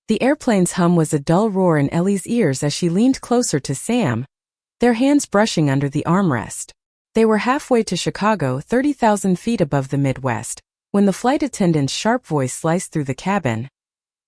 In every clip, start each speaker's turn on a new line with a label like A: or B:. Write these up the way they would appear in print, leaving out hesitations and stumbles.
A: The airplane's hum was a dull roar in Ellie's ears as she leaned closer to Sam, their hands brushing under the armrest. They were halfway to Chicago, 30,000 feet above the Midwest, when the flight attendant's sharp voice sliced through the cabin.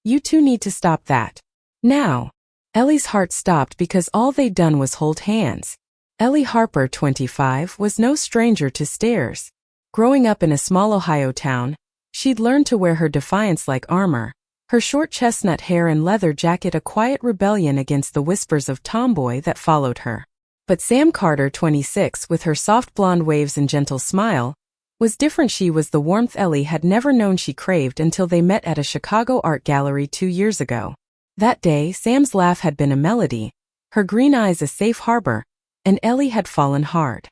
A: "You two need to stop that. Now." Ellie's heart stopped because all they'd done was hold hands. Ellie Harper, 25, was no stranger to stairs. Growing up in a small Ohio town, she'd learned to wear her defiance-like armor, her short chestnut hair and leather jacket a quiet rebellion against the whispers of tomboy that followed her. But Sam Carter, 26, with her soft blonde waves and gentle smile, was different. She was the warmth Ellie had never known she craved until they met at a Chicago art gallery 2 years ago. That day, Sam's laugh had been a melody, her green eyes a safe harbor, and Ellie had fallen hard.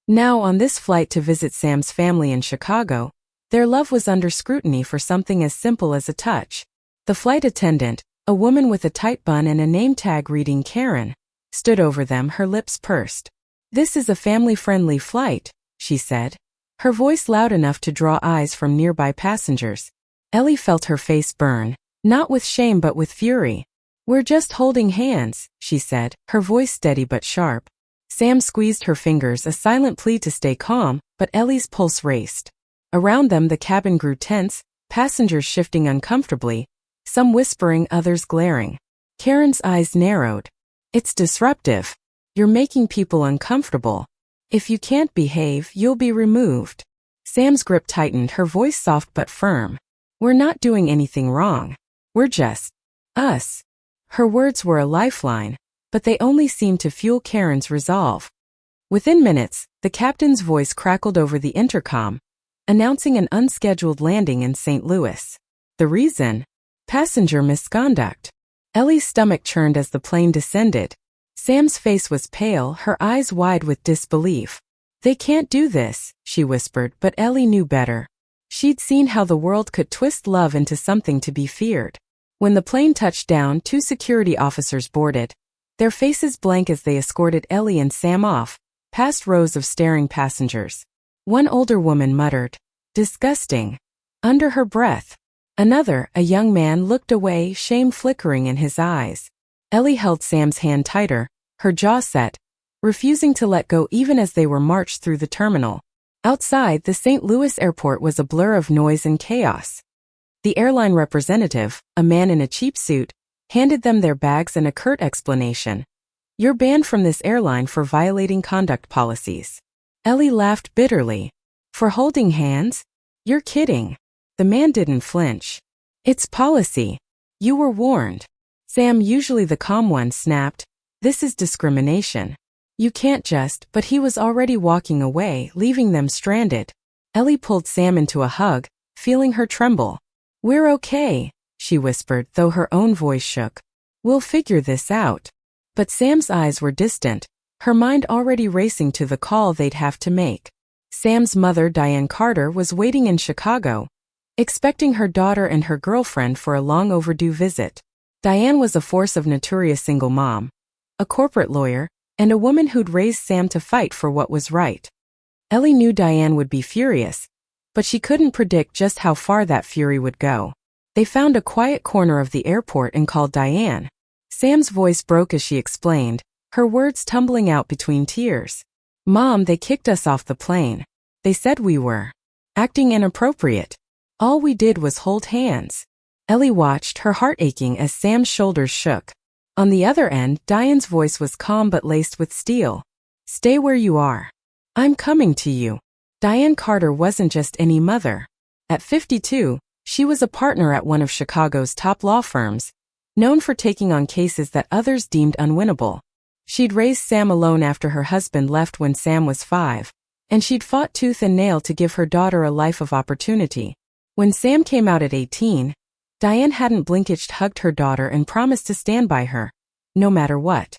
A: Now, on this flight to visit Sam's family in Chicago, their love was under scrutiny for something as simple as a touch. The flight attendant, a woman with a tight bun and a name tag reading Karen, stood over them, her lips pursed. "This is a family-friendly flight," she said, her voice loud enough to draw eyes from nearby passengers. Ellie felt her face burn, not with shame but with fury. "We're just holding hands," she said, her voice steady but sharp. Sam squeezed her fingers, a silent plea to stay calm, but Ellie's pulse raced. Around them the cabin grew tense, passengers shifting uncomfortably, some whispering, others glaring. Karen's eyes narrowed. "It's disruptive. You're making people uncomfortable. If you can't behave, you'll be removed." Sam's grip tightened, her voice soft but firm. "We're not doing anything wrong. We're just us." Her words were a lifeline, but they only seemed to fuel Karen's resolve. Within minutes, the captain's voice crackled over the intercom, announcing an unscheduled landing in St. Louis. The reason? Passenger misconduct. Ellie's stomach churned as the plane descended. Sam's face was pale, her eyes wide with disbelief. "They can't do this," she whispered, but Ellie knew better. She'd seen how the world could twist love into something to be feared. When the plane touched down, 2 security officers boarded, their faces blank as they escorted Ellie and Sam off, past rows of staring passengers. One older woman muttered, "Disgusting," under her breath. Another, a young man, looked away, shame flickering in his eyes. Ellie held Sam's hand tighter, her jaw set, refusing to let go even as they were marched through the terminal. Outside, the St. Louis airport was a blur of noise and chaos. The airline representative, a man in a cheap suit, handed them their bags and a curt explanation. "You're banned from this airline for violating conduct policies." Ellie laughed bitterly. "For holding hands? You're kidding." The man didn't flinch. "It's policy. You were warned." Sam, usually the calm one, snapped, "This is discrimination. You can't just," but he was already walking away, leaving them stranded. Ellie pulled Sam into a hug, feeling her tremble. "We're okay," she whispered, though her own voice shook. "We'll figure this out." But Sam's eyes were distant, her mind already racing to the call they'd have to make. Sam's mother, Diane Carter, was waiting in Chicago, expecting her daughter and her girlfriend for a long overdue visit. Diane was a force of nature, a single mom, a corporate lawyer, and a woman who'd raised Sam to fight for what was right. Ellie knew Diane would be furious, but she couldn't predict just how far that fury would go. They found a quiet corner of the airport and called Diane. Sam's voice broke as she explained, her words tumbling out between tears. "Mom, they kicked us off the plane. They said we were acting inappropriate. All we did was hold hands." Ellie watched, her heart aching as Sam's shoulders shook. On the other end, Diane's voice was calm but laced with steel. "Stay where you are. I'm coming to you." Diane Carter wasn't just any mother. At 52, she was a partner at one of Chicago's top law firms, known for taking on cases that others deemed unwinnable. She'd raised Sam alone after her husband left when Sam was 5, and she'd fought tooth and nail to give her daughter a life of opportunity. When Sam came out at 18, Diane hadn't blinked, hugged her daughter and promised to stand by her, no matter what.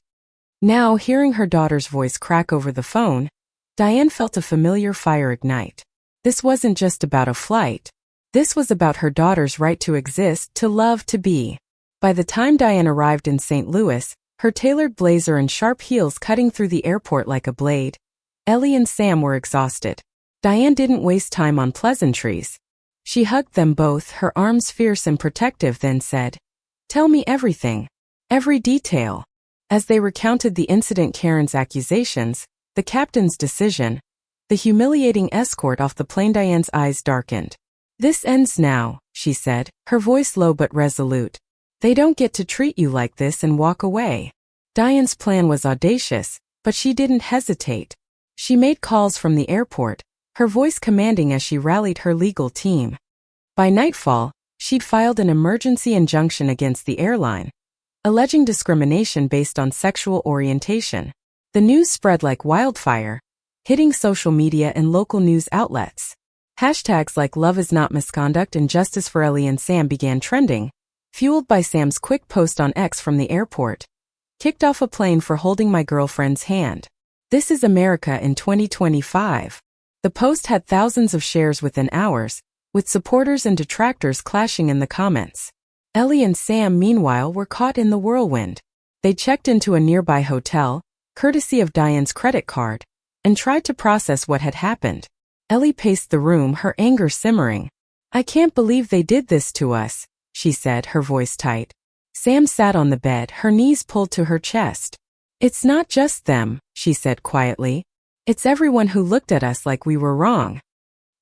A: Now, hearing her daughter's voice crack over the phone, Diane felt a familiar fire ignite. This wasn't just about a flight. This was about her daughter's right to exist, to love, to be. By the time Diane arrived in St. Louis, her tailored blazer and sharp heels cutting through the airport like a blade, Ellie and Sam were exhausted. Diane didn't waste time on pleasantries. She hugged them both, her arms fierce and protective, then said, Tell me everything. Every detail. As they recounted the incident, Karen's accusations, the captain's decision, the humiliating escort off the plane, Diane's eyes darkened. This ends now, she said, her voice low but resolute. They don't get to treat you like this and walk away. Diane's plan was audacious, but she didn't hesitate. She made calls from the airport, her voice commanding as she rallied her legal team. By nightfall, she'd filed an emergency injunction against the airline, alleging discrimination based on sexual orientation. The news spread like wildfire, hitting social media and local news outlets. Hashtags like "Love is not misconduct" and "Justice for Ellie and Sam" began trending, fueled by Sam's quick post on X from the airport. Kicked off a plane for holding my girlfriend's hand. This is America in 2025. The post had thousands of shares within hours, with supporters and detractors clashing in the comments. Ellie and Sam, meanwhile, were caught in the whirlwind. They checked into a nearby hotel, courtesy of Diane's credit card, and tried to process what had happened. Ellie paced the room, her anger simmering. "I can't believe they did this to us," she said, her voice tight. Sam sat on the bed, her knees pulled to her chest. "It's not just them," she said quietly. "It's everyone who looked at us like we were wrong.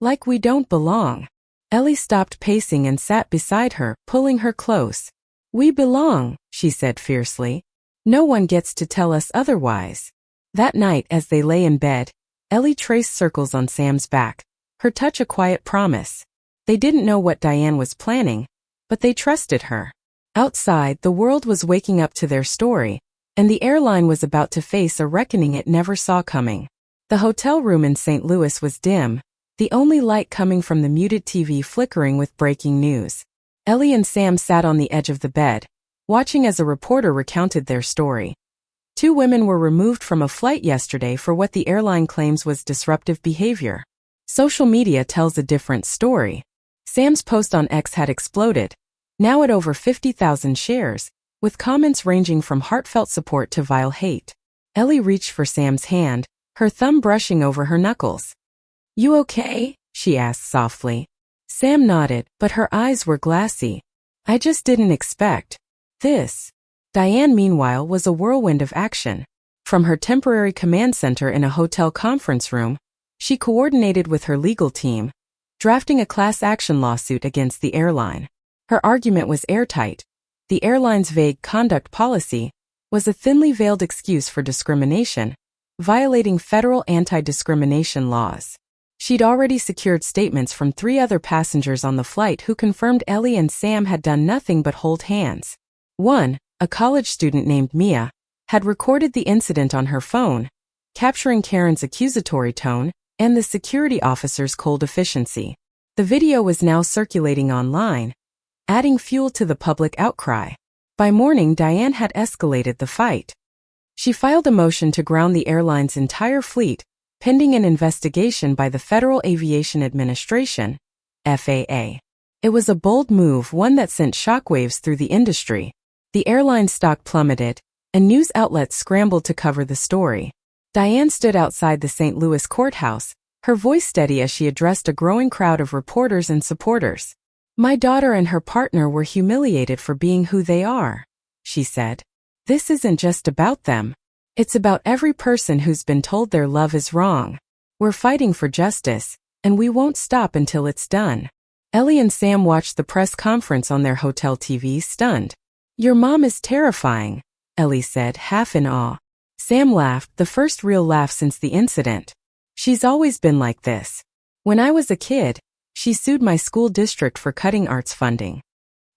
A: Like we don't belong." Ellie stopped pacing and sat beside her, pulling her close. "We belong," she said fiercely. "No one gets to tell us otherwise." That night, as they lay in bed, Ellie traced circles on Sam's back, her touch a quiet promise. They didn't know what Diane was planning, but they trusted her. Outside, the world was waking up to their story, and the airline was about to face a reckoning it never saw coming. The hotel room in St. Louis was dim, the only light coming from the muted TV flickering with breaking news. Ellie and Sam sat on the edge of the bed, watching as a reporter recounted their story. Two women were removed from a flight yesterday for what the airline claims was disruptive behavior. Social media tells a different story. Sam's post on X had exploded, now at over 50,000 shares, with comments ranging from heartfelt support to vile hate. Ellie reached for Sam's hand, her thumb brushing over her knuckles. "You okay?" she asked softly. Sam nodded, but her eyes were glassy. "I just didn't expect this." Diane, meanwhile, was a whirlwind of action. From her temporary command center in a hotel conference room, she coordinated with her legal team, drafting a class action lawsuit against the airline. Her argument was airtight. The airline's vague conduct policy was a thinly veiled excuse for discrimination, violating federal anti-discrimination laws. She'd already secured statements from 3 other passengers on the flight who confirmed Ellie and Sam had done nothing but hold hands. One, a college student named Mia, had recorded the incident on her phone, capturing Karen's accusatory tone and the security officer's cold efficiency. The video was now circulating online, adding fuel to the public outcry. By morning, Diane had escalated the fight. She filed a motion to ground the airline's entire fleet, pending an investigation by the Federal Aviation Administration, FAA. It was a bold move, one that sent shockwaves through the industry. The airline's stock plummeted, and news outlets scrambled to cover the story. Diane stood outside the St. Louis courthouse, her voice steady as she addressed a growing crowd of reporters and supporters. "My daughter and her partner were humiliated for being who they are," she said. "This isn't just about them. It's about every person who's been told their love is wrong. We're fighting for justice, and we won't stop until it's done." Ellie and Sam watched the press conference on their hotel TV, stunned. "Your mom is terrifying," Ellie said, half in awe. Sam laughed, the first real laugh since the incident. "She's always been like this. When I was a kid, she sued my school district for cutting arts funding.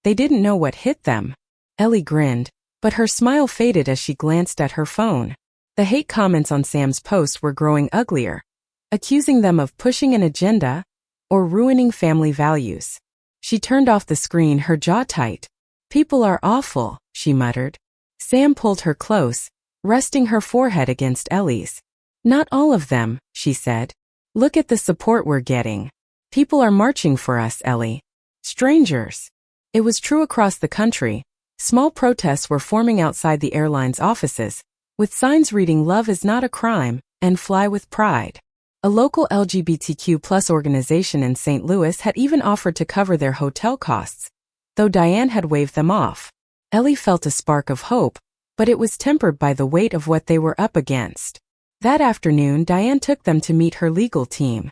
A: They didn't know what hit them." Ellie grinned, but her smile faded as she glanced at her phone. The hate comments on Sam's post were growing uglier, accusing them of pushing an agenda or ruining family values. She turned off the screen, her jaw tight. "People are awful," she muttered. Sam pulled her close, resting her forehead against Ellie's. "Not all of them," she said. "Look at the support we're getting. People are marching for us, Ellie. Strangers." It was true across the country. Small protests were forming outside the airline's offices, with signs reading "Love is not a crime" and "Fly with pride." A local LGBTQ+ organization in St. Louis had even offered to cover their hotel costs, though Diane had waved them off. Ellie felt a spark of hope, but it was tempered by the weight of what they were up against. That afternoon, Diane took them to meet her legal team.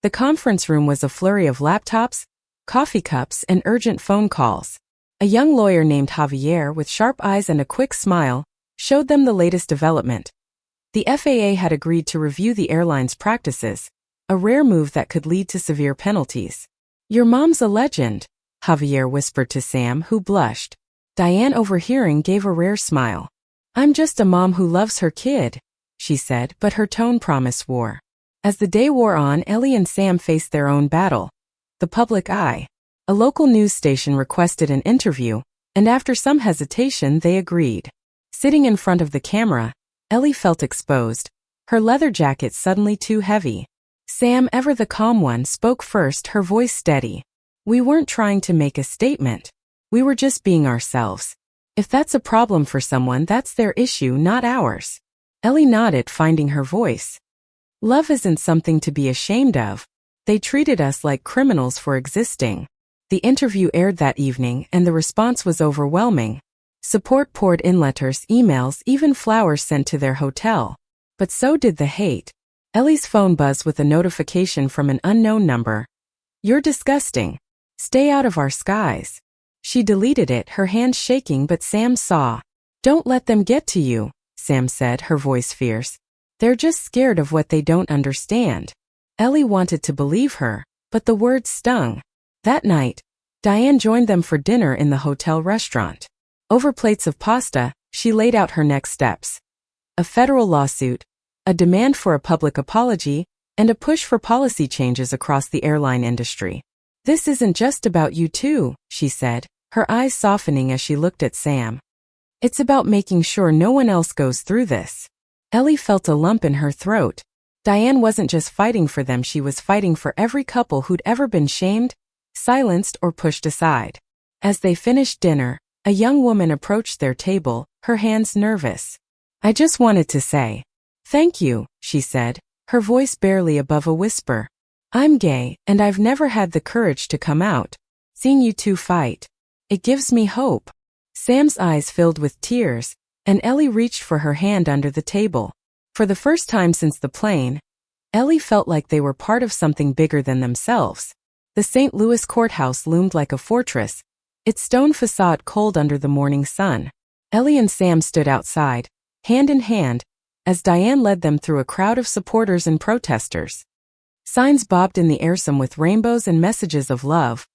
A: The conference room was a flurry of laptops, coffee cups, and urgent phone calls. A young lawyer named Javier, with sharp eyes and a quick smile, showed them the latest development. The FAA had agreed to review the airline's practices, a rare move that could lead to severe penalties. "Your mom's a legend," Javier whispered to Sam, who blushed. Diane, overhearing, gave a rare smile. "I'm just a mom who loves her kid," she said, but her tone promised war. As the day wore on, Ellie and Sam faced their own battle. The public eye. A local news station requested an interview, and after some hesitation they agreed. Sitting in front of the camera, Ellie felt exposed, her leather jacket suddenly too heavy. Sam, ever the calm one, spoke first, her voice steady. "We weren't trying to make a statement. We were just being ourselves. If that's a problem for someone, that's their issue, not ours." Ellie nodded, finding her voice. "Love isn't something to be ashamed of. They treated us like criminals for existing." The interview aired that evening, and the response was overwhelming. Support poured in, letters, emails, even flowers sent to their hotel. But so did the hate. Ellie's phone buzzed with a notification from an unknown number. "You're disgusting. Stay out of our skies." She deleted it, her hands shaking, but Sam saw. "Don't let them get to you," Sam said, her voice fierce. "They're just scared of what they don't understand." Ellie wanted to believe her, but the words stung. That night, Diane joined them for dinner in the hotel restaurant. Over plates of pasta, she laid out her next steps. A federal lawsuit, a demand for a public apology, and a push for policy changes across the airline industry. "This isn't just about you two," she said, her eyes softening as she looked at Sam. "It's about making sure no one else goes through this." Ellie felt a lump in her throat. Diane wasn't just fighting for them, she was fighting for every couple who'd ever been shamed, silenced, or pushed aside. As they finished dinner, a young woman approached their table, her hands nervous. "I just wanted to say thank you," she said, her voice barely above a whisper. "I'm gay, and I've never had the courage to come out. Seeing you two fight, it gives me hope." Sam's eyes filled with tears, and Ellie reached for her hand under the table. For the first time since the plane, Ellie felt like they were part of something bigger than themselves. The St. Louis courthouse loomed like a fortress, its stone facade cold under the morning sun. Ellie and Sam stood outside, hand in hand, as Diane led them through a crowd of supporters and protesters. Signs bobbed in the air, some with rainbows and messages of love,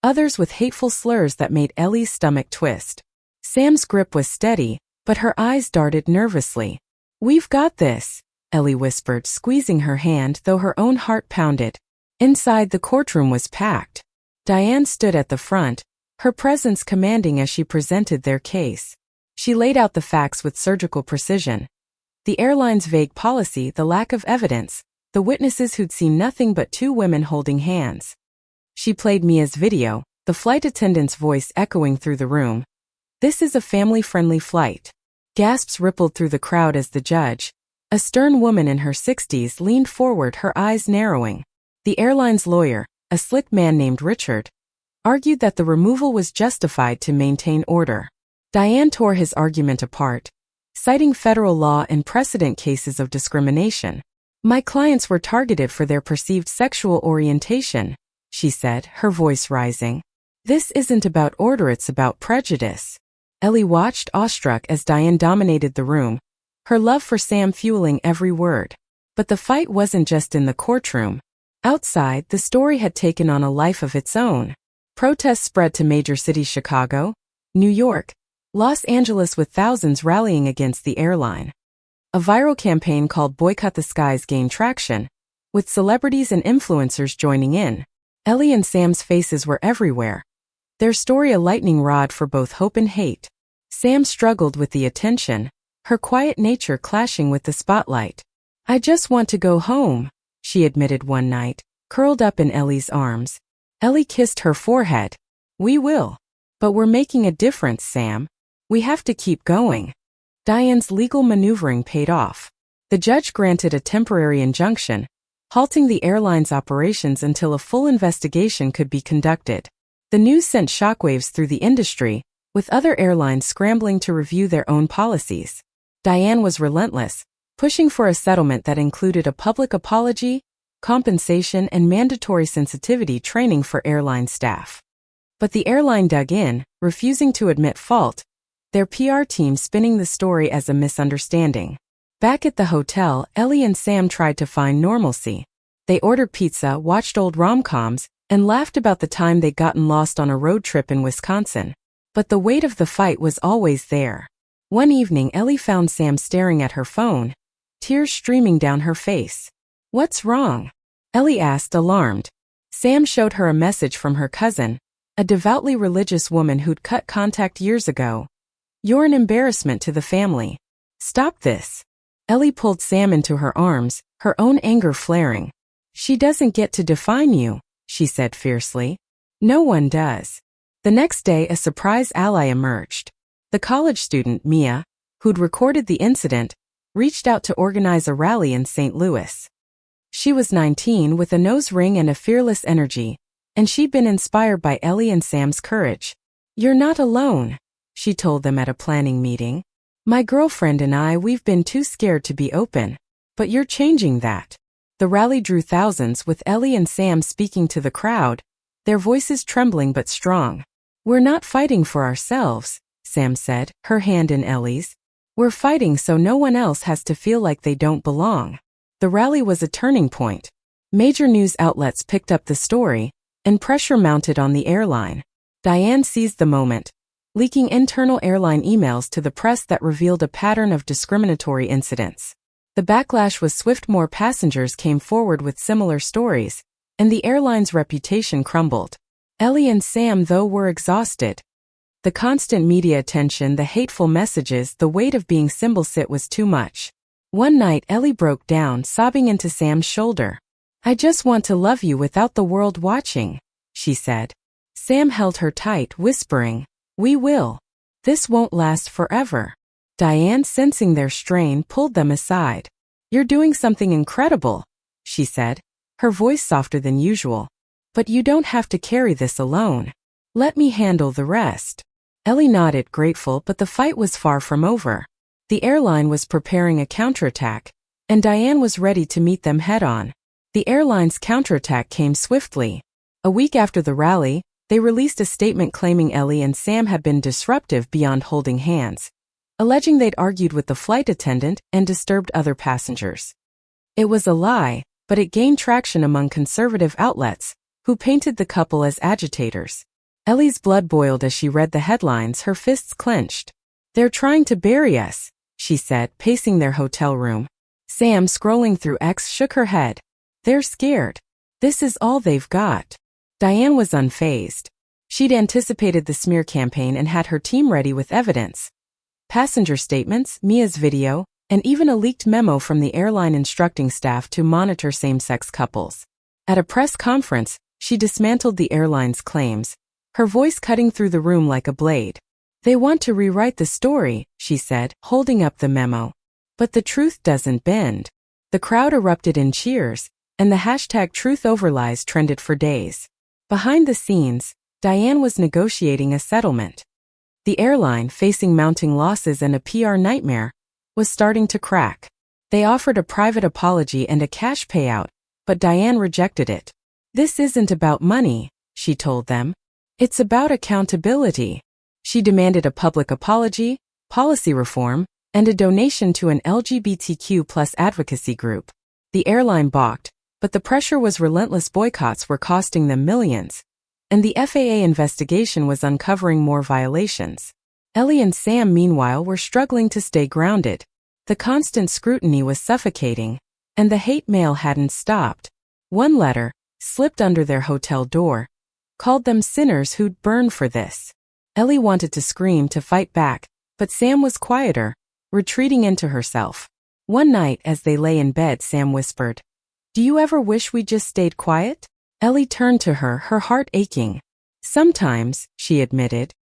A: others with hateful slurs that made Ellie's stomach twist. Sam's grip was steady, but her eyes darted nervously. "We've got this," Ellie whispered, squeezing her hand, though her own heart pounded. Inside, the courtroom was packed. Diane stood at the front, her presence commanding as she presented their case. She laid out the facts with surgical precision. The airline's vague policy, the lack of evidence, the witnesses who'd seen nothing but two women holding hands. She played Mia's video, the flight attendant's voice echoing through the room. "This is a family-friendly flight." Gasps rippled through the crowd as the judge, a stern woman in her 60s, leaned forward, her eyes narrowing. The airline's lawyer, a slick man named Richard, argued that the removal was justified to maintain order. Diane tore his argument apart, citing federal law and precedent cases of discrimination. "My clients were targeted for their perceived sexual orientation," she said, her voice rising. "This isn't about order, it's about prejudice." Ellie watched, awestruck, as Diane dominated the room, her love for Sam fueling every word. But the fight wasn't just in the courtroom. Outside, the story had taken on a life of its own. Protests spread to major cities: Chicago, New York, Los Angeles, with thousands rallying against the airline. A viral campaign called Boycott the Skies gained traction, with celebrities and influencers joining in. Ellie and Sam's faces were everywhere, their story a lightning rod for both hope and hate. Sam struggled with the attention, her quiet nature clashing with the spotlight. "I just want to go home," she admitted one night, curled up in Ellie's arms. Ellie kissed her forehead. "We will. But we're making a difference, Sam. We have to keep going." Diane's legal maneuvering paid off. The judge granted a temporary injunction, halting the airline's operations until a full investigation could be conducted. The news sent shockwaves through the industry, with other airlines scrambling to review their own policies. Diane was relentless, pushing for a settlement that included a public apology, compensation, and mandatory sensitivity training for airline staff. But the airline dug in, refusing to admit fault, their PR team spinning the story as a misunderstanding. Back at the hotel, Ellie and Sam tried to find normalcy. They ordered pizza, watched old rom-coms, and laughed about the time they'd gotten lost on a road trip in Wisconsin. But the weight of the fight was always there. One evening, Ellie found Sam staring at her phone, tears streaming down her face. "What's wrong?" Ellie asked, alarmed. Sam showed her a message from her cousin, a devoutly religious woman who'd cut contact years ago. "You're an embarrassment to the family. Stop this." Ellie pulled Sam into her arms, her own anger flaring. "She doesn't get to define you," she said fiercely. "No one does." The next day, a surprise ally emerged. The college student, Mia, who'd recorded the incident, reached out to organize a rally in St. Louis. She was 19 with a nose ring and a fearless energy, and she'd been inspired by Ellie and Sam's courage. "You're not alone," she told them at a planning meeting. "My girlfriend and we've been too scared to be open. But you're changing that." The rally drew thousands, with Ellie and Sam speaking to the crowd, their voices trembling but strong. "We're not fighting for ourselves," Sam said, her hand in Ellie's. "We're fighting so no one else has to feel like they don't belong." The rally was a turning point. Major news outlets picked up the story, and pressure mounted on the airline. Diane seized the moment, leaking internal airline emails to the press that revealed a pattern of discriminatory incidents. The backlash was swift. More passengers came forward with similar stories, and the airline's reputation crumbled. Ellie and Sam, though, were exhausted. The constant media attention, the hateful messages, the weight of being symbol-sit was too much. One night, Ellie broke down, sobbing into Sam's shoulder. "I just want to love you without the world watching," she said. Sam held her tight, whispering, "We will. This won't last forever." Diane, sensing their strain, pulled them aside. "You're doing something incredible," she said, her voice softer than usual. "But you don't have to carry this alone. Let me handle the rest." Ellie nodded, grateful, but the fight was far from over. The airline was preparing a counterattack, and Diane was ready to meet them head-on. The airline's counterattack came swiftly. A week after the rally, they released a statement claiming Ellie and Sam had been disruptive beyond holding hands, alleging they'd argued with the flight attendant and disturbed other passengers. It was a lie, but it gained traction among conservative outlets, who painted the couple as agitators. Ellie's blood boiled as she read the headlines, her fists clenched. "They're trying to bury us," she said, pacing their hotel room. Sam, scrolling through X, shook her head. "They're scared. This is all they've got." Diane was unfazed. She'd anticipated the smear campaign and had her team ready with evidence. Passenger statements, Mia's video, and even a leaked memo from the airline instructing staff to monitor same-sex couples. At a press conference, she dismantled the airline's claims, her voice cutting through the room like a blade. "They want to rewrite the story," she said, holding up the memo. "But the truth doesn't bend." The crowd erupted in cheers, and the hashtag #TruthOverLies trended for days. Behind the scenes, Diane was negotiating a settlement. The airline, facing mounting losses and a PR nightmare, was starting to crack. They offered a private apology and a cash payout, but Diane rejected it. "This isn't about money," she told them. "It's about accountability." She demanded a public apology, policy reform, and a donation to an LGBTQ+ advocacy group. The airline balked, but the pressure was relentless. Boycotts were costing them millions, and the FAA investigation was uncovering more violations. Ellie and Sam, meanwhile, were struggling to stay grounded. The constant scrutiny was suffocating, and the hate mail hadn't stopped. One letter, slipped under their hotel door, called them sinners who'd burn for this. Ellie wanted to scream, to fight back, but Sam was quieter, retreating into herself. One night, as they lay in bed, Sam whispered, "Do you ever wish we just stayed quiet?" Ellie turned to her, her heart aching. "Sometimes," she admitted.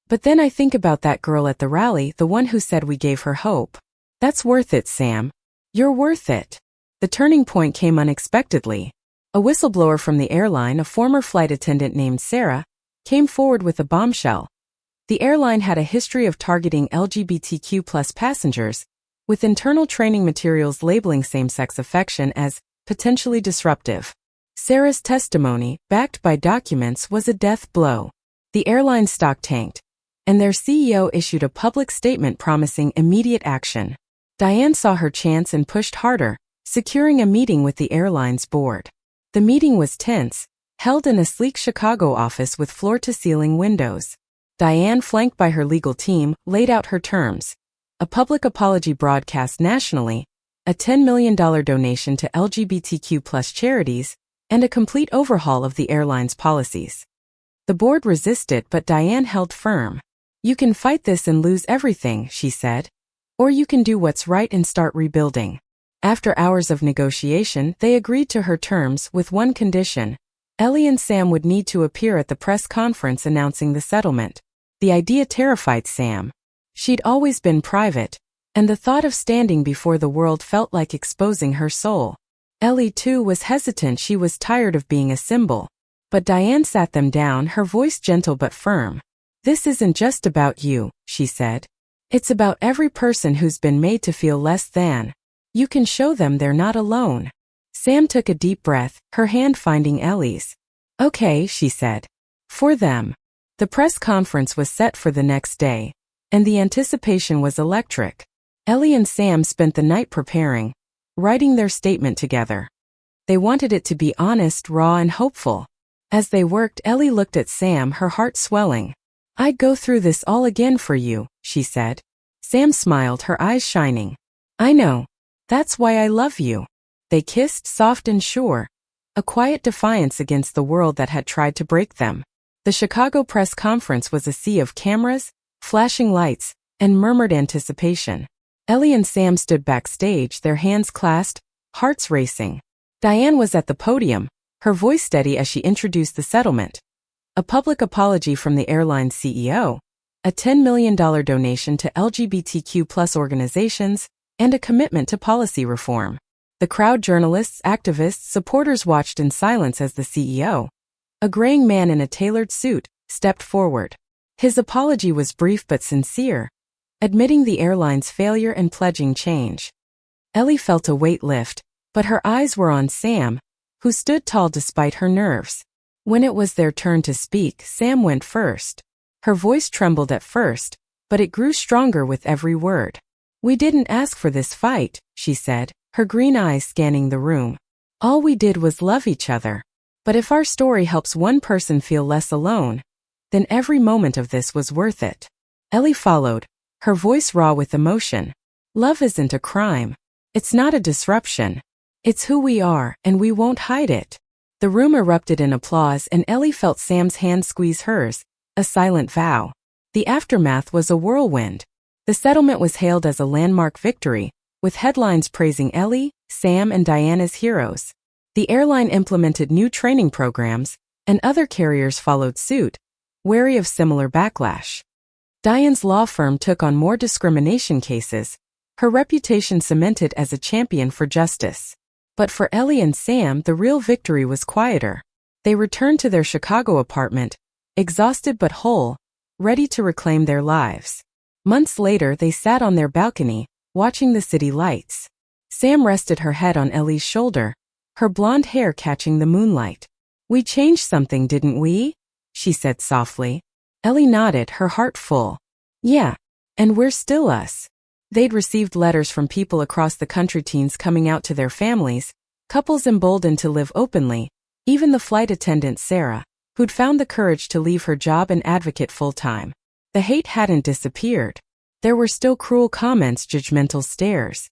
A: "But then I think about that girl at the rally, the one who said we gave her hope. That's worth it, Sam. You're worth it." The turning point came unexpectedly. A whistleblower from the airline, a former flight attendant named Sarah, came forward with a bombshell. The airline had a history of targeting LGBTQ+ passengers, with internal training materials labeling same-sex affection as potentially disruptive. Sarah's testimony, backed by documents, was a death blow. The airline stock tanked, and their CEO issued a public statement promising immediate action. Diane saw her chance and pushed harder, securing a meeting with the airline's board. The meeting was tense, held in a sleek Chicago office with floor-to-ceiling windows. Diane, flanked by her legal team, laid out her terms: a public apology broadcast nationally, a $10 million donation to LGBTQ+ charities, and a complete overhaul of the airline's policies. The board resisted, but Diane held firm. "You can fight this and lose everything," she said. "Or you can do what's right and start rebuilding." After hours of negotiation, they agreed to her terms with one condition: Ellie and Sam would need to appear at the press conference announcing the settlement. The idea terrified Sam. She'd always been private, and the thought of standing before the world felt like exposing her soul. Ellie, too, was hesitant. She was tired of being a symbol. But Diane sat them down, her voice gentle but firm. "This isn't just about you," she said. "It's about every person who's been made to feel less than. You can show them they're not alone." Sam took a deep breath, her hand finding Ellie's. "Okay," she said. "For them." The press conference was set for the next day, and the anticipation was electric. Ellie and Sam spent the night preparing, writing their statement together. They wanted it to be honest, raw, and hopeful. As they worked, Ellie looked at Sam, her heart swelling. "I'd go through this all again for you," she said. Sam smiled, her eyes shining. "I know. That's why I love you." They kissed, soft and sure, a quiet defiance against the world that had tried to break them. The Chicago press conference was a sea of cameras, flashing lights, and murmured anticipation. Ellie and Sam stood backstage, their hands clasped, hearts racing. Diane was at the podium, her voice steady as she introduced the settlement: a public apology from the airline's CEO, a $10 million donation to LGBTQ+ organizations, and a commitment to policy reform. The crowd, journalists, activists, supporters, watched in silence as the CEO, a graying man in a tailored suit, stepped forward. His apology was brief but sincere, admitting the airline's failure and pledging change. Ellie felt a weight lift, but her eyes were on Sam, who stood tall despite her nerves. When it was their turn to speak, Sam went first. Her voice trembled at first, but it grew stronger with every word. "We didn't ask for this fight," she said, her green eyes scanning the room. "All we did was love each other. But if our story helps one person feel less alone, then every moment of this was worth it." Ellie followed, her voice raw with emotion. "Love isn't a crime. It's not a disruption. It's who we are, and we won't hide it." The room erupted in applause, and Ellie felt Sam's hand squeeze hers, a silent vow. The aftermath was a whirlwind. The settlement was hailed as a landmark victory, with headlines praising Ellie, Sam, and Diane as heroes. The airline implemented new training programs, and other carriers followed suit, wary of similar backlash. Diane's law firm took on more discrimination cases, her reputation cemented as a champion for justice. But for Ellie and Sam, the real victory was quieter. They returned to their Chicago apartment, exhausted but whole, ready to reclaim their lives. Months later, they sat on their balcony, watching the city lights. Sam rested her head on Ellie's shoulder, her blonde hair catching the moonlight. "We changed something, didn't we?" she said softly. Ellie nodded, her heart full. "Yeah, and we're still us." They'd received letters from people across the country, teens coming out to their families, couples emboldened to live openly, even the flight attendant Sarah, who'd found the courage to leave her job and advocate full-time. The hate hadn't disappeared. There were still cruel comments, judgmental stares.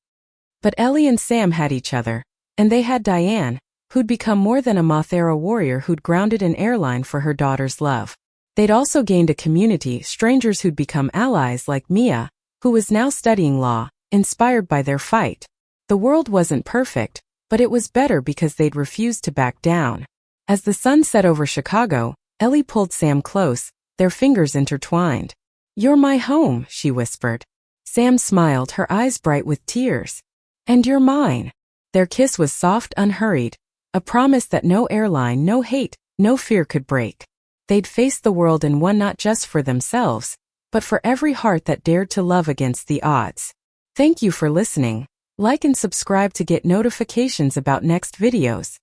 A: But Ellie and Sam had each other, and they had Diane, who'd become more than a Moth-era warrior who'd grounded an airline for her daughter's love. They'd also gained a community, strangers who'd become allies like Mia, who was now studying law, inspired by their fight. The world wasn't perfect, but it was better because they'd refused to back down. As the sun set over Chicago, Ellie pulled Sam close, their fingers intertwined. "You're my home," she whispered. Sam smiled, her eyes bright with tears. "And you're mine." Their kiss was soft, unhurried, a promise that no airline, no hate, no fear could break. They'd face the world and won not just for themselves, but for every heart that dared to love against the odds. Thank you for listening. Like and subscribe to get notifications about next videos.